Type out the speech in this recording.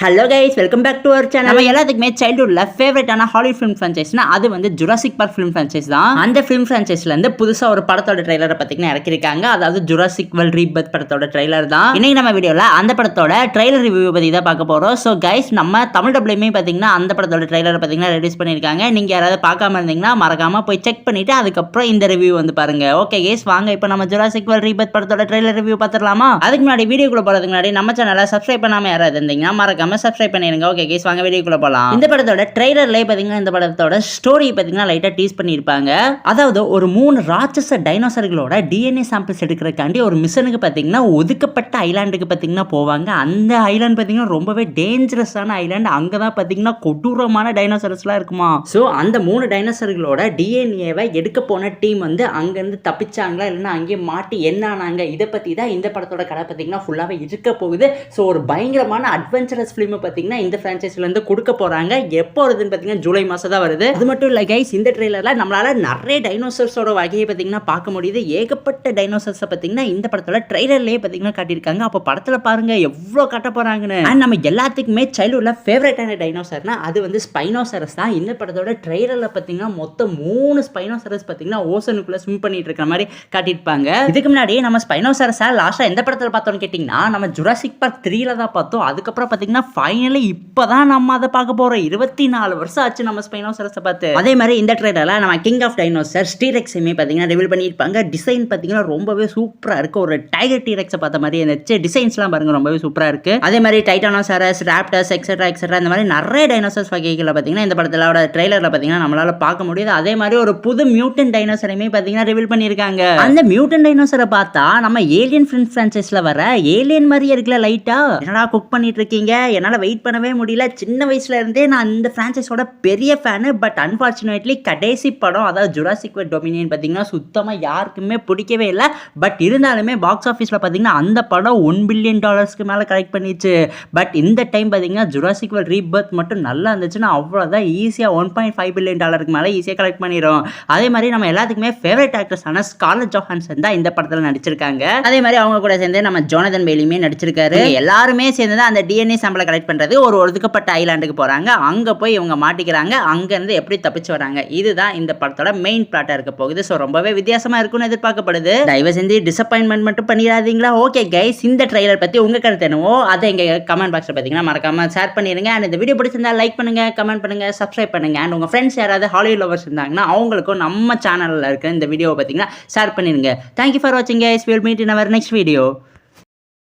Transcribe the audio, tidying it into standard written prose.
Hello guys, welcome back to our channel. நம்ம எல்லாத்துக்குமே சைல்ட்ஹுட்ல ஃபேவரட்டான ஹாலிவுட் ஃபிலிம் ஃப்ரான்ச்சைஸ்னா அது வந்து ஜுராசிக் பார்க் ஃபிலிம் ஃப்ரான்ச்சைஸ் தான். அந்த ஃபிலிம் ஃப்ரான்ச்சைஸ்ல இருந்து புதுசா ஒரு படத்தோட ட்ரைலரை பத்தினா இறக்கிருக்காங்க. அதாவது ஜுராசிக் வேர்ல்ட் ரீபர்த் படத்தோட ட்ரைலர் தான். இன்னைக்கு நம்ம வீடியோல அந்த படத்தோட ட்ரைலர் ரிவ்யூ பத்தி தான் பார்க்க போறோம். ஸோ கைஸ், நம்ம தமிழ் டப்லையுமே பாத்தீங்கன்னா அந்த படத்தோட ட்ரைலரை பத்தினா ரிலீஸ் பண்ணிருக்காங்க. நீங்க யாராவது பார்க்காம இருந்தீங்கன்னா மறக்காம போய் செக் பண்ணிட்டு அதுக்கப்புறம் இந்த ரிவ்யூ வந்து பாருங்க. ஓகே கைஸ், வாங்க இப்போ நம்ம ஜுராசிக் வேர்ல்ட் ரீபர்த் படத்தோட ட்ரைலர் ரிவ்யூ பார்த்துடலாமா? அதுக்கு முன்னாடி வீடியோக்குள்ள போறதுக்கு முன்னாடி நம்ம சேனலை சப்ஸ்கிரைப் பண்ணாம யாராவது இருந்தீங்கன்னா மறக்காம சப்ஸ்கிரைப் பண்ணிருங்க. ஓகே கைஸ், வாங்க வீடியோக்குள்ள போலாம். இந்த படத்தோட ட்ரைலர்லயே பாத்தீங்கன்னா இந்த படத்தோட ஸ்டோரி பாத்தீங்கன்னா லைட்டா டீஸ் பண்ணிருப்பாங்க. அதாவது ஒரு 3 ராட்சச டைனோசர்களோட டிஎன்ஏ சாம்பிள்ஸ் எடுக்கிறதுக்காண்டி ஒரு மிஷனுக்கு பாத்தீங்கன்னா ஒதுக்கப்பட்ட ஐலாண்டுக்கு பாத்தீங்கன்னா போவாங்க. அந்த ஐலாண்ட் பாத்தீங்கன்னா ரொம்பவே டேஞ்சரஸான ஐலாண்ட். அங்கதான் பாத்தீங்கன்னா கொடூரமான டைனோசரஸ்லாம் இருக்குமா. சோ அந்த 3 டைனோசர்களோட டிஎன்ஏவை எடுக்க போன டீம் வந்து அங்கிருந்து தப்பிச்சாங்களா இல்லைன்னா அங்கேயே மாட்டி என்ன ஆனாங்க, இதை பத்தி தான் இந்த படத்தோட கதை பாத்தீங்கன்னா ஃபுல்லாவே இருக்க போகுது. ஸோ ஒரு பயங்கரமான அட்வென்ச்சரஸ் ஃபிலிம் பாத்தீங்கன்னா இந்த ஃப்ரான்ச்சைஸ்ல இருந்து கொடுக்க போறாங்க. எப்போ வருதுன்னு பாத்தீங்கன்னா ஜூலை மாசம் தான் வருது. அது மட்டும் இல்ல கைஸ், இந்த ட்ரெய்லர்ல நம்மளால நிறைய டைனோசர்ஸோட வகையை பாத்தீங்கன்னா பார்க்க முடியுது. ஏகப்பட்ட டைனோசர்ஸ் பாத்தீங்கன்னா இந்த படத்தோட ட்ரெய்லர்லயே பாத்தீங்கன்னா காட்டியிருக்காங்க. அப்போ படத்துல பாருங்க எவ்வளவு காட்ட போறாங்கன்னு. அண்ட் நம்ம எல்லாத்துக்குமே சைல்ட்ஹுட்ல ஃபேவரட்டான டைனோசர்னா அது வந்து ஸ்பைனோசரஸ் தான். இந்த படத்தோட ட்ரெய்லர்ல பாத்தீங்கன்னா மொத்தம் 3 ஸ்பைனோசரஸ் பாத்தீங்கன்னா ஓசனுக்குள்ள ஸ்விம் பண்ணிட்டு இருக்கிற மாதிரி காட்டியிருப்பாங்க. இதுக்கு முன்னாடி நம்ம ஸ்பைனோசரஸை லாஸ்டா எந்த படத்துல பார்த்தோம்னு கேட்டீங்கன்னா நம்ம ஜுராசிக் பார்க் 3ல தான் பார்த்தோம். அதுக்கப்புறம் பாத்தீங்கன்னா ஃபைனலி இப்பதான் நம்ம அதை பார்க்க போறோம். 24 வருஷம் ஆச்சு நம்ம ஸ்பைனோசரஸை பார்த்து. அதே மாதிரி இந்த ட்ரெய்லர்ல நம்ம கிங் ஆஃப் டைனோசர் டீரெக்ஸையுமே பாத்தீங்கன்னா ரிவீல் பண்ணியிருப்பாங்க. டிசைன் பாத்தீங்கன்னா ரொம்பவே சூப்பரா இருக்கு. ஒரு டைகர் டீரெக்ஸை பார்த்த மாதிரி இருந்துச்சு. டிசைன்ஸ்லாம் பாருங்க ரொம்பவே சூப்பரா இருக்கு. அதே மாதிரி டைட்டானோசாரஸ், ராப்டர்ஸ் எக்ஸெட்ரா எக்ஸெட்ரா இந்த மாதிரி நிறைய டைனோசர்ஸ் வகைகளை பாத்தீங்கன்னா இந்த படத்தோட ட்ரெய்லர்ல பாத்தீங்கன்னா நம்மளால பார்க்க முடியுது. அதே மாதிரி ஒரு புது மியூட்டன் டைனோசரையுமே பாத்தீங்கன்னா ரிவீல் பண்ணியிருக்காங்க. அந்த மியூட்டன் டைனோசரை பார்த்தா நம்ம ஏலியன் ஃபிலிம் ஃப்ரான்ச்சைஸ்ல வர ஏலியன் மாதிரியே இருக்குல்ல லைட்டா. என்னடா குக் பண்ணிட்டு இருக்கீங்க, என்னால வெயிட் பண்ணவே முடியல. சின்ன வயசுல இருந்தே நான் இந்த ஃப்ரான்ச்சைஸோட பெரிய ஃபேனு. பட் அன்பார்ச்சுனேட்லி கடைசி படம் அதாவது ஜுராசிக் வேர்ல்ட் டொமினியன் பாத்தீங்கன்னா சுத்தமா யாருக்குமே பிடிக்கவே இல்லை. பட் இருந்தாலுமே பாக்ஸ் ஆஃபீஸ்ல பாத்தீங்கன்னா அந்த படம் $1 பில்லியன் மேல கலெக்ட் பண்ணிச்சு. பட் இந்த டைம் பாத்தீங்கன்னா ஜுராசிக் வேர்ல்ட் ரீபர்த் மட்டும் நல்லா இருந்துச்சுன்னா அவ்வளவுதான் ஈஸியா $1.5 பில்லியன் மேல ஈஸியா கலெக்ட் பண்ணிடும். அதே மாதிரி நம்ம எல்லாத்துக்குமே ஃபேவரட் ஆக்ட்ரஸான ஸ்கார்லெட் ஜோஹான்சன் தான் இந்த படத்துல நடிச்சிருக்காங்க. அதே மாதிரி அவங்க கூட சேர்ந்து நம்ம ஜோனதன் பெய்லியுமே நடிச்சிருக்காரு. எல்லாருமே சேர்ந்து அந்த டிஎன்ஏ சாம்பிளை கலெக்ட் பண்றது ஒரு ஒதுக்கப்பட்ட ஐலாண்டுக்கு போறாங்க. அங்க போய் இவங்க மாட்டிக்கிறாங்க. அங்க இருந்து எப்படி தப்பிச்சு வராங்க, இதுதான் இந்த படத்தோட மெயின் பிளாட்டா இருக்க போகுது. சோ ரொம்பவே வித்தியாசமா இருக்கும்னு எதிர்பார்க்கப்படுது. தயவு செஞ்சு டிசப்பாயின்மெண்ட் மட்டும் பண்ணிடாதீங்களா. ஓகே கைஸ், இந்த ட்ரெய்லர் பத்தி உங்க கருத்து என்னவோ அதை எங்க கமெண்ட் பாக்ஸ்ல பாத்தீங்கன்னா மறக்காம ஷேர் பண்ணிருங்க. அண்ட் இந்த வீடியோ பிடிச்சிருந்தா லைக் பண்ணுங்க, கமெண்ட் பண்ணுங்க, சப்ஸ்கிரைப் பண்ணுங்க. அண்ட் உங்க ஃப்ரெண்ட்ஸ் யாராவது ஹாலிவுட் லவர்ஸ் இருந்தாங்கன்னா அவங்களுக்கும் நம்ம சேனல்ல இருக்க இந்த வீடியோவை பாத்தீங்கன்னா ஷேர் பண்ணிருங்க. தேங்க்யூ ஃபார் வாட்சிங் guys. Will meet in our next video.